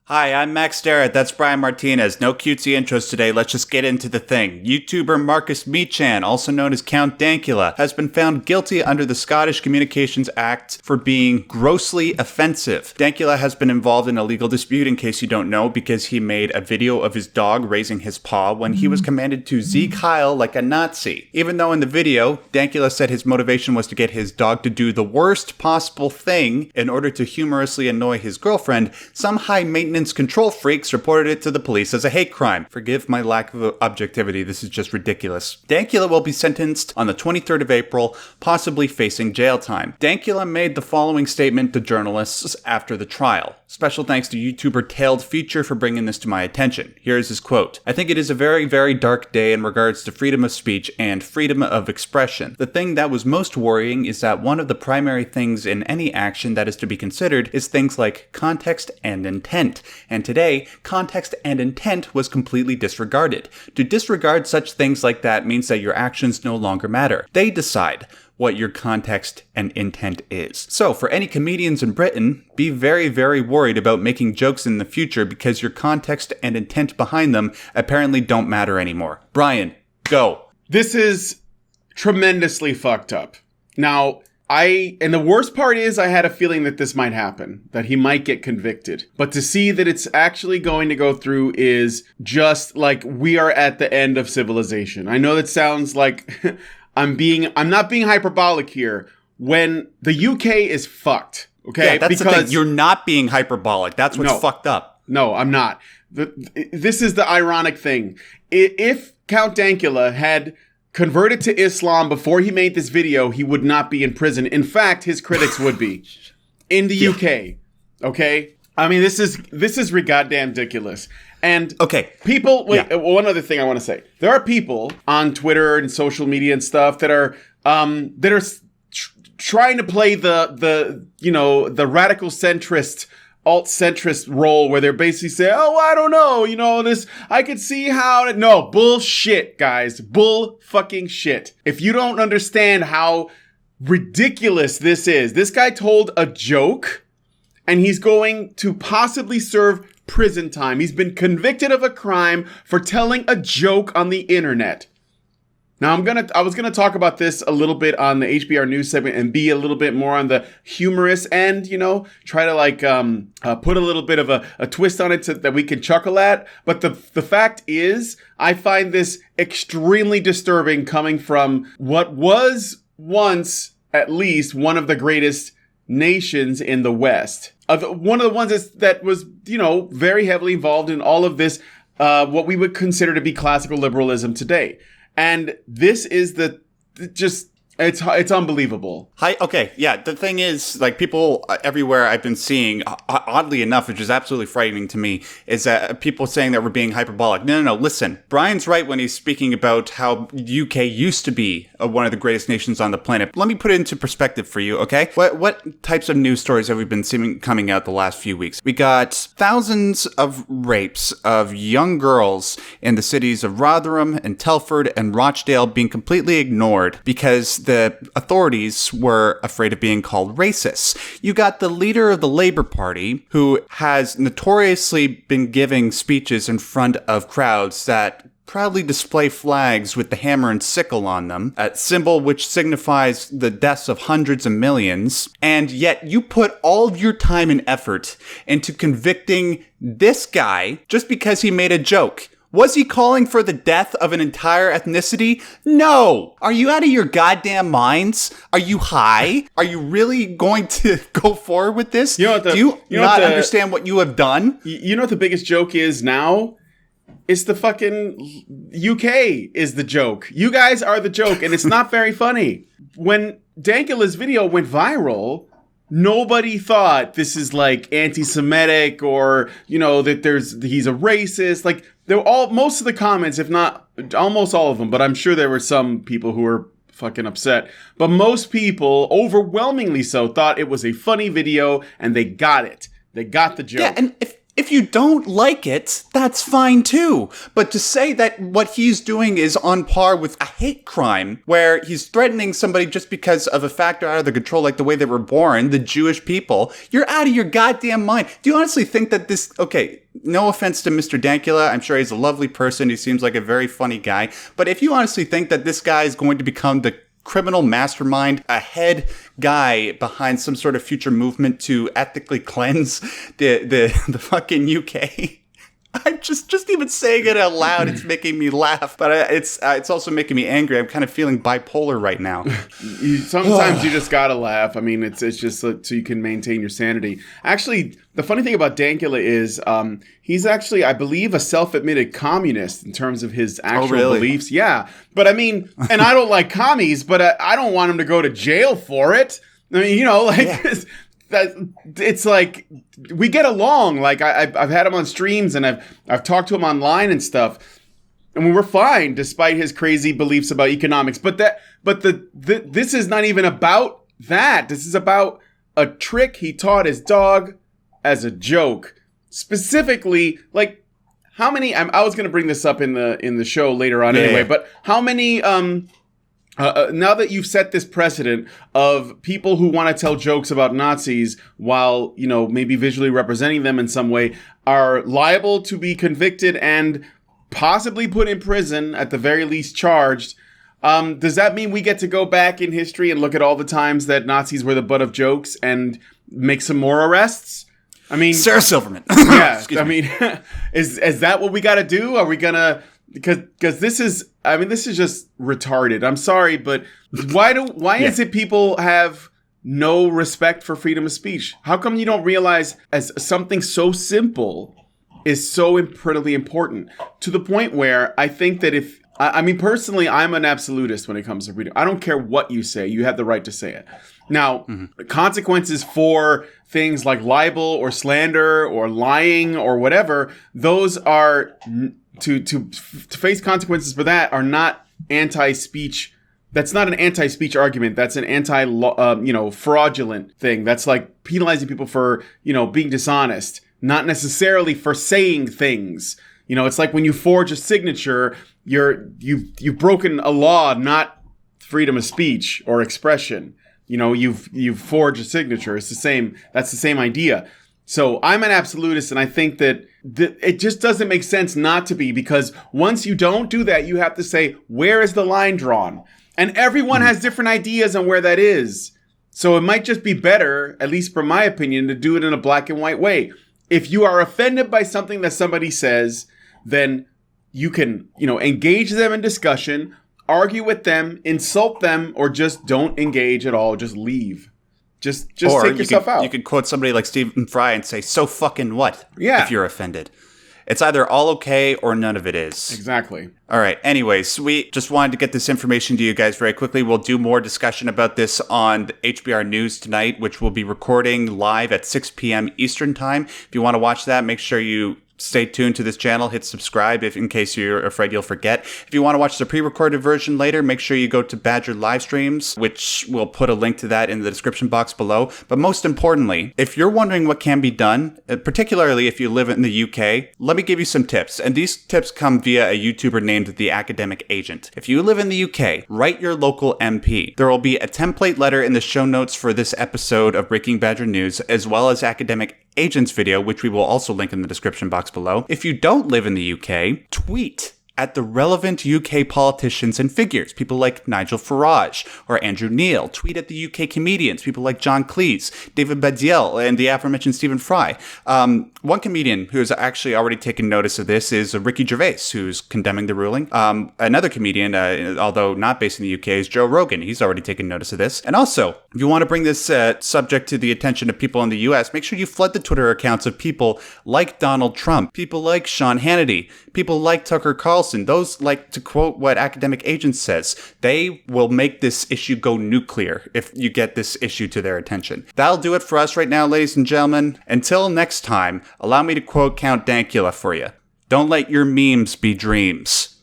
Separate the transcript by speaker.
Speaker 1: Hi, I'm Max Starrett. That's Brian Martinez. No cutesy intros today. Let's just get into the thing. YouTuber Marcus Meechan, also known as Count Dankula, has been found guilty under the Scottish Communications Act for being grossly offensive. Dankula has been involved in a legal dispute, in case you don't know, because he made a video of his dog raising his paw when he was commanded to Zeke Heil like a Nazi. Even though in the video, Dankula said his motivation was to get his dog to do the worst possible thing in order to humorously annoy his girlfriend, some high-maintenance control freaks reported it to the police as a hate crime. Forgive my lack of objectivity, this is just ridiculous. Dankula will be sentenced on the 23rd of April, possibly facing jail time. Dankula made the following statement to journalists after the trial. Special thanks to YouTuber Tailed Feature for bringing this to my attention. Here's his quote. I think it is a very, very dark day in regards to freedom of speech and freedom of expression. The thing that was most worrying is that one of the primary things in any action that is to be considered is things like context and intent. And today, context and intent was completely disregarded. To disregard such things like that means that your actions no longer matter. They decide what your context and intent is. So, for any comedians in Britain, be very, very worried about making jokes in the future because your context and intent behind them apparently don't matter anymore. Brian, go.
Speaker 2: This is tremendously fucked up. Now, and the worst part is I had a feeling that this might happen, that he might get convicted. But to see that it's actually going to go through is just like we are at the end of civilization. I know that sounds like I'm not being hyperbolic here. When the UK is fucked, okay?
Speaker 1: Yeah, that's the thing. You're not being hyperbolic. That's what's fucked up.
Speaker 2: No, I'm not. This is the ironic thing. If Count Dankula had converted to Islam before he made this video, he would not be in prison. In fact, his critics would be. In the UK. Okay? I mean, this is goddamn ridiculous. And people, one other thing I want to say. There are people on Twitter and social media and stuff that are trying to play the radical centrist, alt-centrist role where they're basically saying, oh, I don't know, this, I could see how, no, bullshit, guys, bull fucking shit. If you don't understand how ridiculous this is, this guy told a joke and he's going to possibly serve prison time. He's been convicted of a crime for telling a joke on the internet. Now, I was gonna talk about this a little bit on the HBR news segment and be a little bit more on the humorous end, try to put a little bit of a twist on it that we can chuckle at. But the fact is, I find this extremely disturbing coming from what was once, at least, one of the greatest nations in the West. One of the ones that was, very heavily involved in all of this, what we would consider to be classical liberalism today. And this is it's unbelievable.
Speaker 1: The thing is, like, people everywhere I've been seeing, oddly enough, which is absolutely frightening to me, is that people saying that we're being hyperbolic. No, listen. Brian's right when he's speaking about how UK used to be one of the greatest nations on the planet. Let me put it into perspective for you, okay? What types of news stories have we been seeing coming out the last few weeks? We got thousands of rapes of young girls in the cities of Rotherham and Telford and Rochdale being completely ignored because the authorities were afraid of being called racist. You got the leader of the Labour Party, who has notoriously been giving speeches in front of crowds that proudly display flags with the hammer and sickle on them, a symbol which signifies the deaths of hundreds of millions, and yet you put all of your time and effort into convicting this guy just because he made a joke. Was he calling for the death of an entire ethnicity? No! Are you out of your goddamn minds? Are you high? Are you really going to go forward with this? Do you not understand what you have done?
Speaker 2: You know what the biggest joke is now? It's the fucking UK is the joke. You guys are the joke, and it's not very funny. When Dankula's video went viral, nobody thought this is like anti-Semitic or, that he's a racist. Like, most of the comments, if not almost all of them, but I'm sure there were some people who were fucking upset. But most people, overwhelmingly so, thought it was a funny video and they got it. They got the joke.
Speaker 1: Yeah, and If you don't like it, that's fine too. But to say that what he's doing is on par with a hate crime, where he's threatening somebody just because of a factor out of their control, like the way they were born, the Jewish people, you're out of your goddamn mind. Do you honestly think that this... Okay, no offense to Mr. Dankula. I'm sure he's a lovely person. He seems like a very funny guy. But if you honestly think that this guy is going to become the criminal mastermind, a head guy behind some sort of future movement to ethically cleanse the fucking UK. I'm just even saying it out loud. It's making me laugh, but it's also making me angry. I'm kind of feeling bipolar right now.
Speaker 2: Sometimes you just gotta laugh. I mean, it's just so you can maintain your sanity. Actually, the funny thing about Dankula is he's actually, I believe, a self-admitted communist in terms of his actual beliefs. Yeah, but I mean, and I don't like commies, but I don't want him to go to jail for it. I mean, it's like we get along. Like I've had him on streams and I've talked to him online and stuff, and we were fine despite his crazy beliefs about economics. But this is not even about that. This is about a trick he taught his dog as a joke. Specifically, like how many? I was going to bring this up in the show later on anyway. But how many? Now that you've set this precedent of people who want to tell jokes about Nazis while, maybe visually representing them in some way are liable to be convicted and possibly put in prison, at the very least charged, does that mean we get to go back in history and look at all the times that Nazis were the butt of jokes and make some more arrests? I mean...
Speaker 1: Sarah Silverman.
Speaker 2: Yeah, I mean, is that what we got to do? Are we going to... Because this is just retarded. I'm sorry, but why is it people have no respect for freedom of speech? How come you don't realize as something so simple is so incredibly important to the point where I think that personally, I'm an absolutist when it comes to freedom. I don't care what you say. You have the right to say it. Now, consequences for things like libel or slander or lying or whatever, those are... To face consequences for that are not anti-speech. That's not an anti-speech argument. That's an fraudulent thing. That's like penalizing people for, being dishonest, not necessarily for saying things. It's like when you forge a signature, you've broken a law, not freedom of speech or expression. You've forged a signature. It's the same. That's the same idea. So I'm an absolutist, and I think that it just doesn't make sense not to be, because once you don't do that, you have to say, where is the line drawn? And everyone has different ideas on where that is. So it might just be better, at least from my opinion, to do it in a black and white way. If you are offended by something that somebody says, then you can, engage them in discussion, argue with them, insult them, or just don't engage at all. Just leave. Just take yourself out.
Speaker 1: You could quote somebody like Stephen Fry and say, so fucking what?
Speaker 2: Yeah.
Speaker 1: If you're offended. It's either all okay or none of it is.
Speaker 2: Exactly.
Speaker 1: All right. Anyways, we just wanted to get this information to you guys very quickly. We'll do more discussion about this on HBR News tonight, which we'll be recording live at 6 p.m. Eastern Time. If you want to watch that, make sure you stay tuned to this channel, hit subscribe in case you're afraid you'll forget. If you want to watch the pre-recorded version later, make sure you go to Badger Live Streams, which we'll put a link to that in the description box below. But most importantly, if you're wondering what can be done, particularly if you live in the UK, let me give you some tips. And these tips come via a YouTuber named The Academic Agent. If you live in the UK, write your local MP. There will be a template letter in the show notes for this episode of Breaking Badger News, as well as Academic Agent's video, which we will also link in the description box below. If you don't live in the UK, tweet at the relevant UK politicians and figures, people like Nigel Farage or Andrew Neil. Tweet at the UK comedians, people like John Cleese, David Baddiel, and the aforementioned Stephen Fry. One comedian who has actually already taken notice of this is Ricky Gervais, who's condemning the ruling. Another comedian, although not based in the UK, is Joe Rogan. He's already taken notice of this. And also, if you want to bring this subject to the attention of people in the US, make sure you flood the Twitter accounts of people like Donald Trump, people like Sean Hannity, people like Tucker Carlson. Those, like, to quote what Academic Agent says, they will make this issue go nuclear if you get this issue to their attention. That'll do it for us right now, ladies and gentlemen. Until next time, allow me to quote Count Dankula for you. Don't let your memes be dreams.